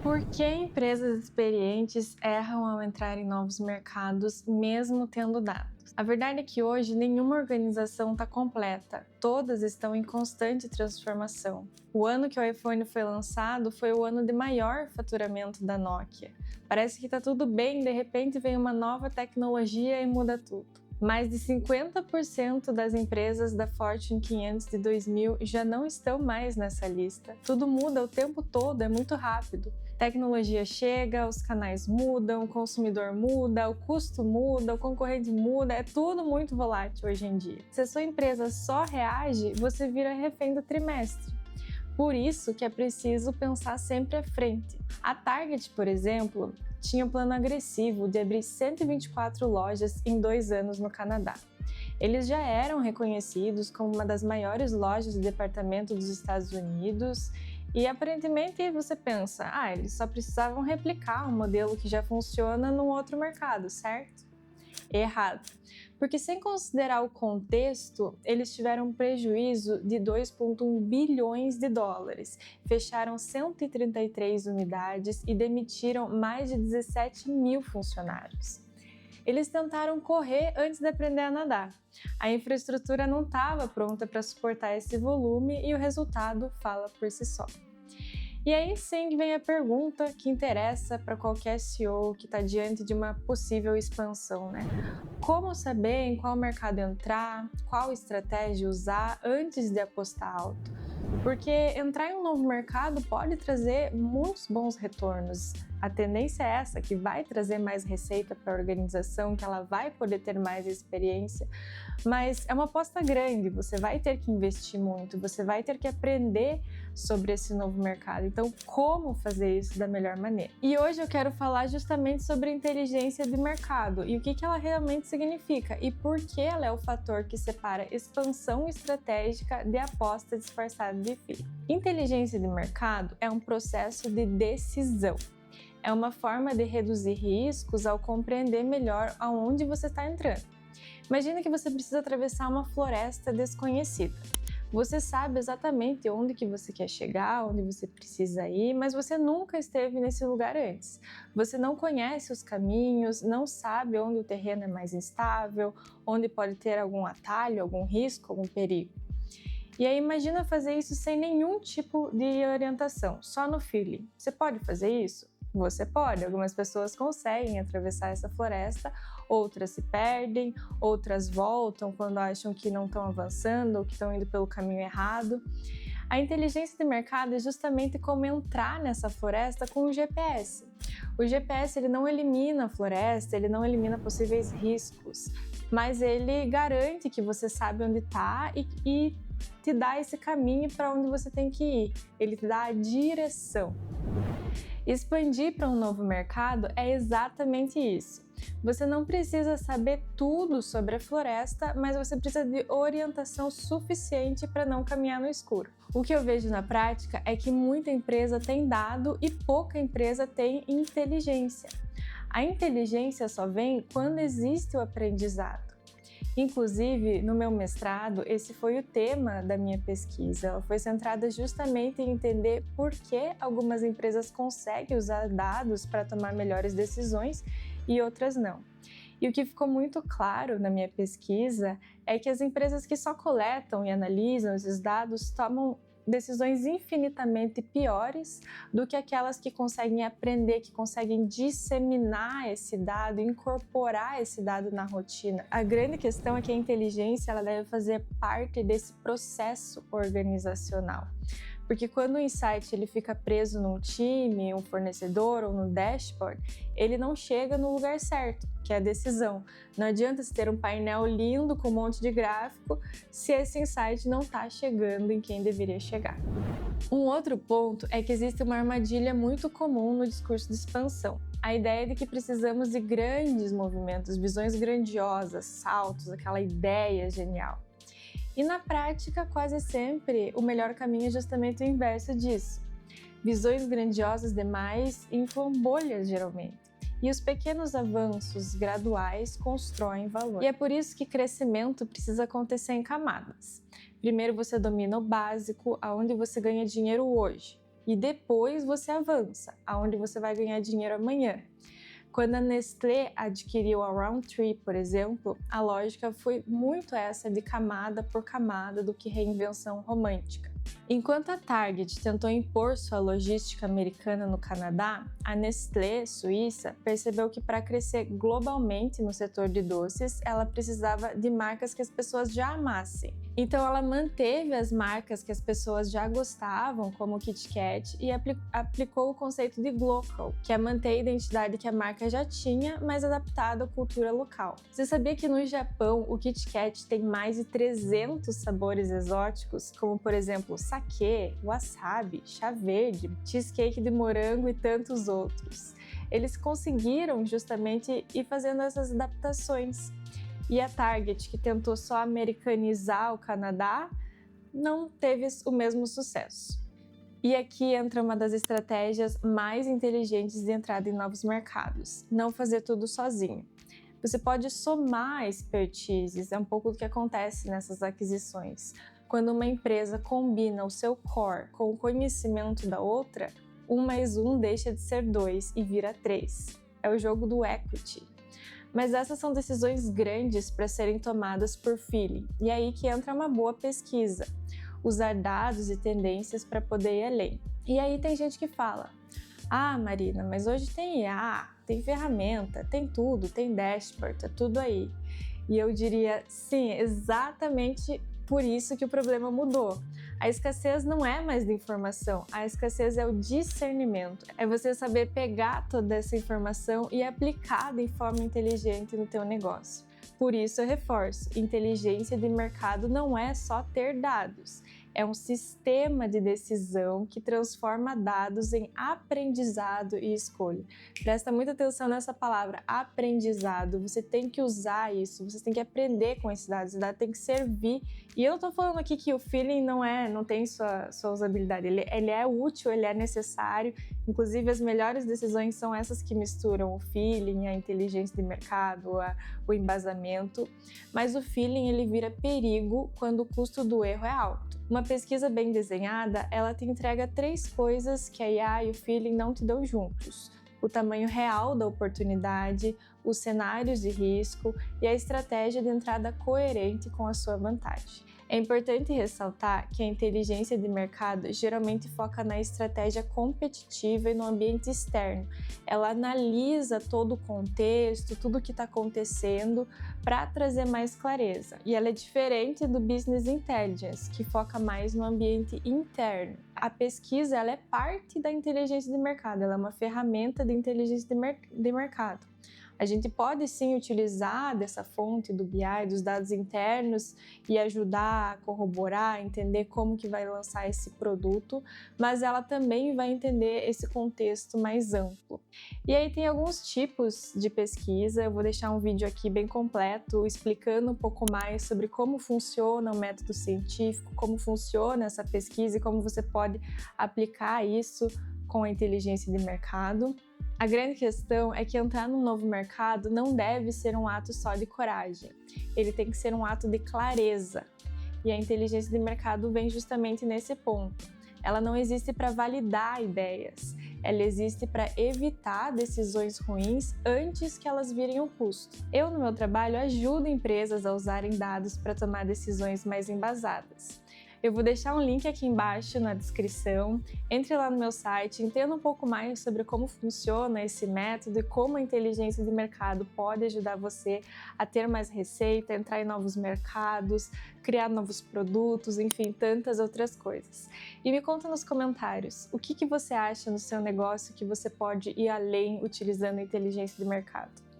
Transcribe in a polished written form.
Por que empresas experientes erram ao entrar em novos mercados, mesmo tendo dados? A verdade é que hoje nenhuma organização está completa, todas estão em constante transformação. O ano que o iPhone foi lançado foi o ano de maior faturamento da Nokia. Parece que está tudo bem, de repente vem uma nova tecnologia e muda tudo. Mais de 50% das empresas da Fortune 500 de 2000 já não estão mais nessa lista. Tudo muda o tempo todo, é muito rápido. Tecnologia chega, os canais mudam, o consumidor muda, o custo muda, o concorrente muda, é tudo muito volátil hoje em dia. Se a sua empresa só reage, você vira refém do trimestre. Por isso que é preciso pensar sempre à frente. A Target, por exemplo, tinha um plano agressivo de abrir 124 lojas em 2 anos no Canadá. Eles já eram reconhecidos como uma das maiores lojas de departamento dos Estados Unidos e aparentemente você pensa, eles só precisavam replicar um modelo que já funciona num outro mercado, certo? Errado, porque sem considerar o contexto, eles tiveram um prejuízo de 2,1 bilhões de dólares, fecharam 133 unidades e demitiram mais de 17 mil funcionários. Eles tentaram correr antes de aprender a nadar. A infraestrutura não estava pronta para suportar esse volume e o resultado fala por si só. E aí sim vem a pergunta que interessa para qualquer CEO que está diante de uma possível expansão, né? Como saber em qual mercado entrar, qual estratégia usar antes de apostar alto? Porque entrar em um novo mercado pode trazer muitos bons retornos. A tendência é essa, que vai trazer mais receita para a organização, que ela vai poder ter mais experiência, mas é uma aposta grande, você vai ter que investir muito, você vai ter que aprender sobre esse novo mercado. Então, como fazer isso da melhor maneira? E hoje eu quero falar justamente sobre inteligência de mercado e o que ela realmente significa e por que ela é o fator que separa expansão estratégica de aposta disfarçada de FI. Inteligência de mercado é um processo de decisão. É uma forma de reduzir riscos ao compreender melhor aonde você está entrando. Imagina que você precisa atravessar uma floresta desconhecida. Você sabe exatamente onde que você quer chegar, onde você precisa ir, mas você nunca esteve nesse lugar antes. Você não conhece os caminhos, não sabe onde o terreno é mais instável, onde pode ter algum atalho, algum risco, algum perigo. E aí imagina fazer isso sem nenhum tipo de orientação, só no feeling. Você pode fazer isso? Você pode, algumas pessoas conseguem atravessar essa floresta, outras se perdem, outras voltam quando acham que não estão avançando ou que estão indo pelo caminho errado. A inteligência de mercado é justamente como entrar nessa floresta com o GPS. O GPS ele não elimina a floresta, ele não elimina possíveis riscos, mas ele garante que você sabe onde está e te dá esse caminho para onde você tem que ir. Ele te dá a direção. Expandir para um novo mercado é exatamente isso. Você não precisa saber tudo sobre a floresta, mas você precisa de orientação suficiente para não caminhar no escuro. O que eu vejo na prática é que muita empresa tem dado e pouca empresa tem inteligência. A inteligência só vem quando existe o aprendizado. Inclusive, no meu mestrado, esse foi o tema da minha pesquisa. Ela foi centrada justamente em entender por que algumas empresas conseguem usar dados para tomar melhores decisões e outras não. E o que ficou muito claro na minha pesquisa é que as empresas que só coletam e analisam esses dados tomam decisões infinitamente piores do que aquelas que conseguem aprender, que conseguem disseminar esse dado, incorporar esse dado na rotina. A grande questão é que a inteligência ela deve fazer parte desse processo organizacional. Porque quando o insight ele fica preso num time, um fornecedor ou no dashboard, ele não chega no lugar certo, que é a decisão. Não adianta você ter um painel lindo com um monte de gráfico se esse insight não está chegando em quem deveria chegar. Um outro ponto é que existe uma armadilha muito comum no discurso de expansão. A ideia de que precisamos de grandes movimentos, visões grandiosas, saltos, aquela ideia genial. E na prática, quase sempre, o melhor caminho é justamente o inverso disso. Visões grandiosas demais inflam bolhas, geralmente. E os pequenos avanços graduais constroem valor. E é por isso que crescimento precisa acontecer em camadas. Primeiro você domina o básico, aonde você ganha dinheiro hoje. e depois você avança, aonde você vai ganhar dinheiro amanhã. Quando a Nestlé adquiriu a Roundtree, por exemplo, a lógica foi muito essa de camada por camada do que reinvenção romântica. Enquanto a Target tentou impor sua logística americana no Canadá, a Nestlé, suíça, percebeu que para crescer globalmente no setor de doces, ela precisava de marcas que as pessoas já amassem. Então ela manteve as marcas que as pessoas já gostavam, como o Kit Kat, e aplicou o conceito de Glocal, que é manter a identidade que a marca já tinha, mas adaptada à cultura local. Você sabia que no Japão o Kit Kat tem mais de 300 sabores exóticos, como por exemplo saquê, wasabi, chá verde, cheesecake de morango e tantos outros? Eles conseguiram justamente ir fazendo essas adaptações. E a Target, que tentou só americanizar o Canadá, não teve o mesmo sucesso. E aqui entra uma das estratégias mais inteligentes de entrada em novos mercados: não fazer tudo sozinho. Você pode somar expertises, é um pouco do que acontece nessas aquisições. Quando uma empresa combina o seu core com o conhecimento da outra, 1 mais 1 deixa de ser 2 e vira 3. É o jogo do equity. Mas essas são decisões grandes para serem tomadas por feeling, e é aí que entra uma boa pesquisa. Usar dados e tendências para poder ir além. E aí tem gente que fala: ah, Marina, mas hoje tem IA, tem ferramenta, tem tudo, tem dashboard, tá tudo aí. E eu diria, sim, exatamente por isso que o problema mudou. A escassez não é mais de informação, a escassez é o discernimento. É você saber pegar toda essa informação e aplicar de forma inteligente no teu negócio. Por isso eu reforço, inteligência de mercado não é só ter dados. É um sistema de decisão que transforma dados em aprendizado e escolha. Presta muita atenção nessa palavra, aprendizado. Você tem que usar isso, você tem que aprender com esses dados tem que servir. E eu não estou falando aqui que o feeling não tem sua usabilidade. Ele é útil, ele é necessário. Inclusive, as melhores decisões são essas que misturam o feeling, a inteligência de mercado, o embasamento. Mas o feeling ele vira perigo quando o custo do erro é alto. Uma pesquisa bem desenhada, ela te entrega 3 coisas que a IA e o feeling não te dão juntos: o tamanho real da oportunidade, os cenários de risco e a estratégia de entrada coerente com a sua vantagem. É importante ressaltar que a inteligência de mercado geralmente foca na estratégia competitiva e no ambiente externo. Ela analisa todo o contexto, tudo o que está acontecendo para trazer mais clareza. E ela é diferente do Business Intelligence, que foca mais no ambiente interno. A pesquisa ela é parte da inteligência de mercado, ela é uma ferramenta de inteligência de mercado. A gente pode sim utilizar dessa fonte do BI, dos dados internos, e ajudar a corroborar, entender como que vai lançar esse produto, mas ela também vai entender esse contexto mais amplo. E aí tem alguns tipos de pesquisa, eu vou deixar um vídeo aqui bem completo explicando um pouco mais sobre como funciona o método científico, como funciona essa pesquisa e como você pode aplicar isso com a inteligência de mercado. A grande questão é que entrar num novo mercado não deve ser um ato só de coragem, ele tem que ser um ato de clareza. E a inteligência de mercado vem justamente nesse ponto. Ela não existe para validar ideias, ela existe para evitar decisões ruins antes que elas virem um custo. Eu, no meu trabalho, ajudo empresas a usarem dados para tomar decisões mais embasadas. Eu vou deixar um link aqui embaixo na descrição. Entre lá no meu site, entenda um pouco mais sobre como funciona esse método e como a inteligência de mercado pode ajudar você a ter mais receita, entrar em novos mercados, criar novos produtos, enfim, tantas outras coisas. E me conta nos comentários, o que você acha no seu negócio que você pode ir além utilizando a inteligência de mercado?